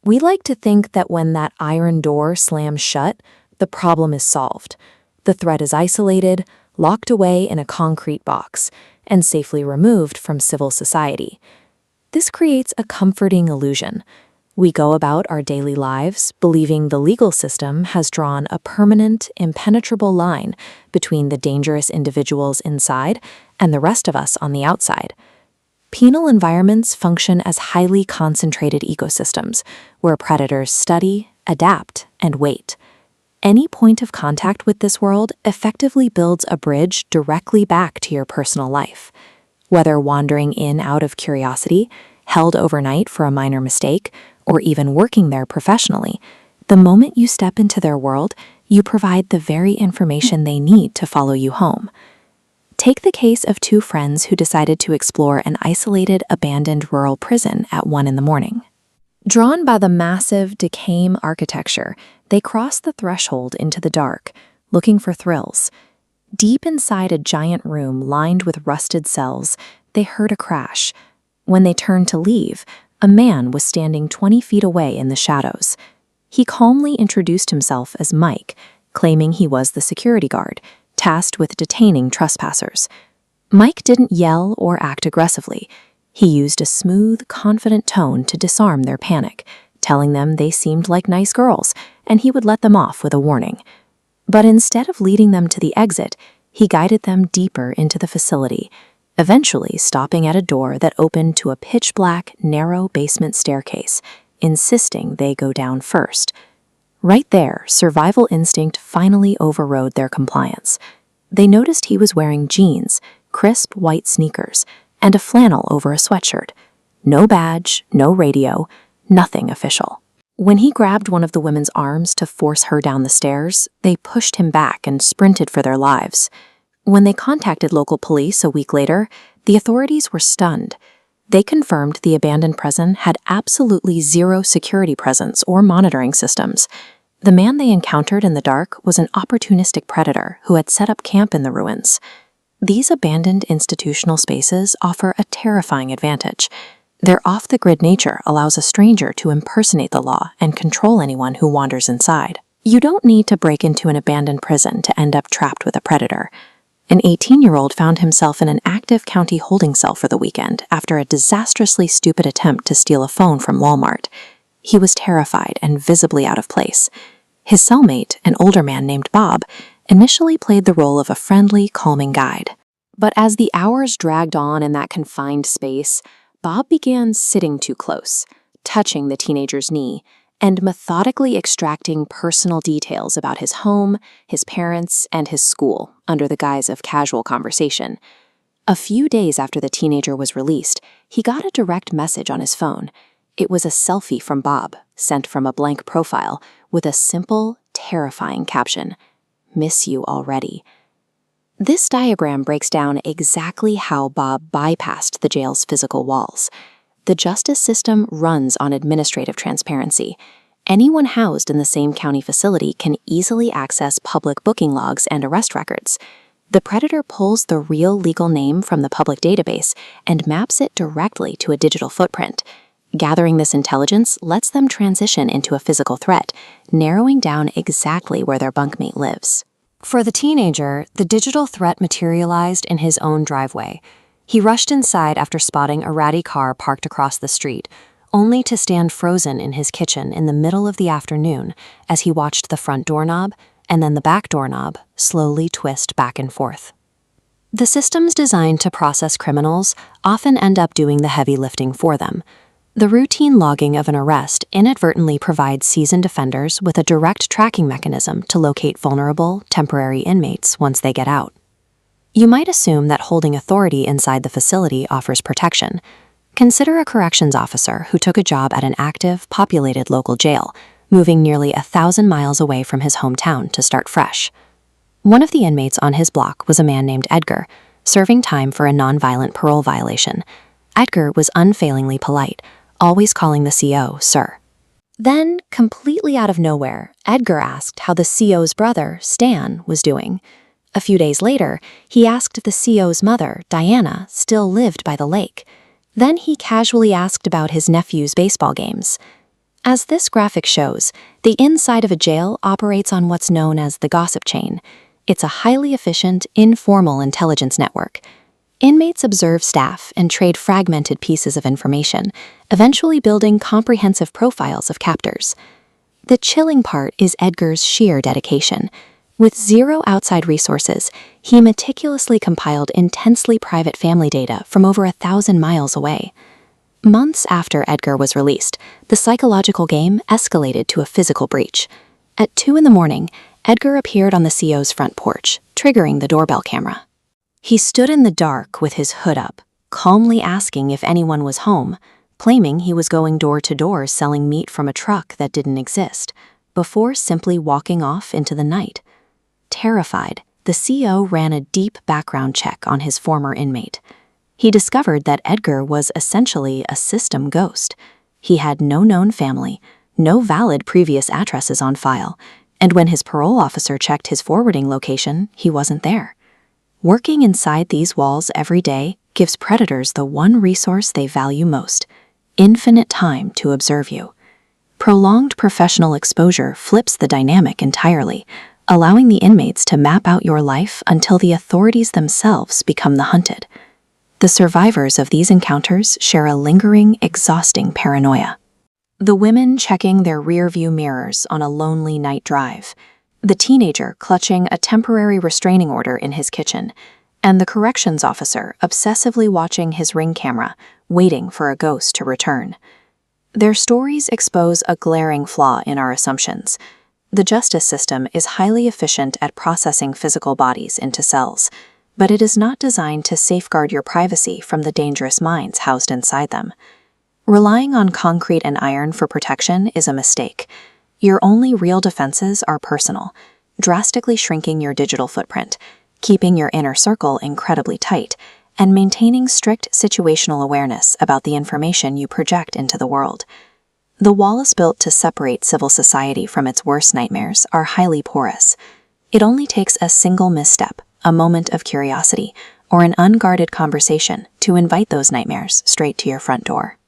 We like to think that when that iron door slams shut, the problem is solved. The threat is isolated, locked away in a concrete box, and safely removed from civil society. This creates a comforting illusion. We go about our daily lives believing the legal system has drawn a permanent, impenetrable line between the dangerous individuals inside and the rest of us on the outside. Penal environments function as highly concentrated ecosystems where predators study, adapt, and wait. Any point of contact with this world effectively builds a bridge directly back to your personal life. Whether wandering in out of curiosity, held overnight for a minor mistake, or even working there professionally, the moment you step into their world, you provide the very information they need to follow you home. Take the case of two friends who decided to explore an isolated, abandoned rural prison at 1 a.m. Drawn by the massive, decaying architecture, they crossed the threshold into the dark, looking for thrills. Deep inside a giant room lined with rusted cells, they heard a crash. When they turned to leave, a man was standing 20 feet away in the shadows. He calmly introduced himself as Mike, claiming he was the security guard, tasked with detaining trespassers. Mike didn't yell or act aggressively. He used a smooth, confident tone to disarm their panic, telling them they seemed like nice girls, and he would let them off with a warning. But instead of leading them to the exit, he guided them deeper into the facility, eventually stopping at a door that opened to a pitch-black, narrow basement staircase, insisting they go down first. Right there, survival instinct finally overrode their compliance. They noticed he was wearing jeans, crisp white sneakers, and a flannel over a sweatshirt. No badge, no radio, nothing official. When he grabbed one of the women's arms to force her down the stairs, they pushed him back and sprinted for their lives. When they contacted local police a week later, the authorities were stunned. They confirmed the abandoned prison had absolutely zero security presence or monitoring systems. The man they encountered in the dark was an opportunistic predator who had set up camp in the ruins. These abandoned institutional spaces offer a terrifying advantage. Their off-the-grid nature allows a stranger to impersonate the law and control anyone who wanders inside. You don't need to break into an abandoned prison to end up trapped with a predator. An 18-year-old found himself in an active county holding cell for the weekend after a disastrously stupid attempt to steal a phone from Walmart. He was terrified and visibly out of place. His cellmate, an older man named Bob, initially played the role of a friendly, calming guide. But as the hours dragged on in that confined space, Bob began sitting too close, touching the teenager's knee, and methodically extracting personal details about his home, his parents, and his school under the guise of casual conversation. A few days after the teenager was released, he got a direct message on his phone. It was a selfie from Bob, sent from a blank profile, with a simple, terrifying caption, "Miss you already." This diagram breaks down exactly how Bob bypassed the jail's physical walls. The justice system runs on administrative transparency. Anyone housed in the same county facility can easily access public booking logs and arrest records. The predator pulls the real legal name from the public database and maps it directly to a digital footprint. Gathering this intelligence lets them transition into a physical threat, narrowing down exactly where their bunkmate lives. For the teenager, the digital threat materialized in his own driveway. He rushed inside after spotting a ratty car parked across the street, only to stand frozen in his kitchen in the middle of the afternoon as he watched the front doorknob and then the back doorknob slowly twist back and forth. The systems designed to process criminals often end up doing the heavy lifting for them. The routine logging of an arrest inadvertently provides seasoned offenders with a direct tracking mechanism to locate vulnerable, temporary inmates once they get out. You might assume that holding authority inside the facility offers protection. Consider a corrections officer who took a job at an active, populated local jail, moving nearly 1,000 miles away from his hometown to start fresh. One of the inmates on his block was a man named Edgar, serving time for a nonviolent parole violation. Edgar was unfailingly polite, always calling the CO sir. Then, completely out of nowhere, Edgar asked how the CO's brother, Stan, was doing. A few days later, he asked if the CO's mother, Diana, still lived by the lake. Then he casually asked about his nephew's baseball games. As this graphic shows, the inside of a jail operates on what's known as the gossip chain. It's a highly efficient, informal intelligence network. Inmates observe staff and trade fragmented pieces of information, eventually building comprehensive profiles of captors. The chilling part is Edgar's sheer dedication. With zero outside resources, he meticulously compiled intensely private family data from over 1,000 miles away. Months after Edgar was released, the psychological game escalated to a physical breach. At 2 a.m, Edgar appeared on the CO's front porch, triggering the doorbell camera. He stood in the dark with his hood up, calmly asking if anyone was home, claiming he was going door to door selling meat from a truck that didn't exist, before simply walking off into the night. Terrified, the CO ran a deep background check on his former inmate. He discovered that Edgar was essentially a system ghost. He had no known family, no valid previous addresses on file, and when his parole officer checked his forwarding location, he wasn't there. Working inside these walls every day gives predators the one resource they value most: infinite time to observe you. Prolonged professional exposure flips the dynamic entirely, allowing the inmates to map out your life until the authorities themselves become the hunted. The survivors of these encounters share a lingering, exhausting paranoia. The women checking their rear-view mirrors on a lonely night drive, the teenager clutching a temporary restraining order in his kitchen, and the corrections officer obsessively watching his ring camera, waiting for a ghost to return. Their stories expose a glaring flaw in our assumptions. The justice system is highly efficient at processing physical bodies into cells, but it is not designed to safeguard your privacy from the dangerous minds housed inside them. Relying on concrete and iron for protection is a mistake. Your only real defenses are personal, drastically shrinking your digital footprint, keeping your inner circle incredibly tight, and maintaining strict situational awareness about the information you project into the world. The walls built to separate civil society from its worst nightmares are highly porous. It only takes a single misstep, a moment of curiosity, or an unguarded conversation to invite those nightmares straight to your front door.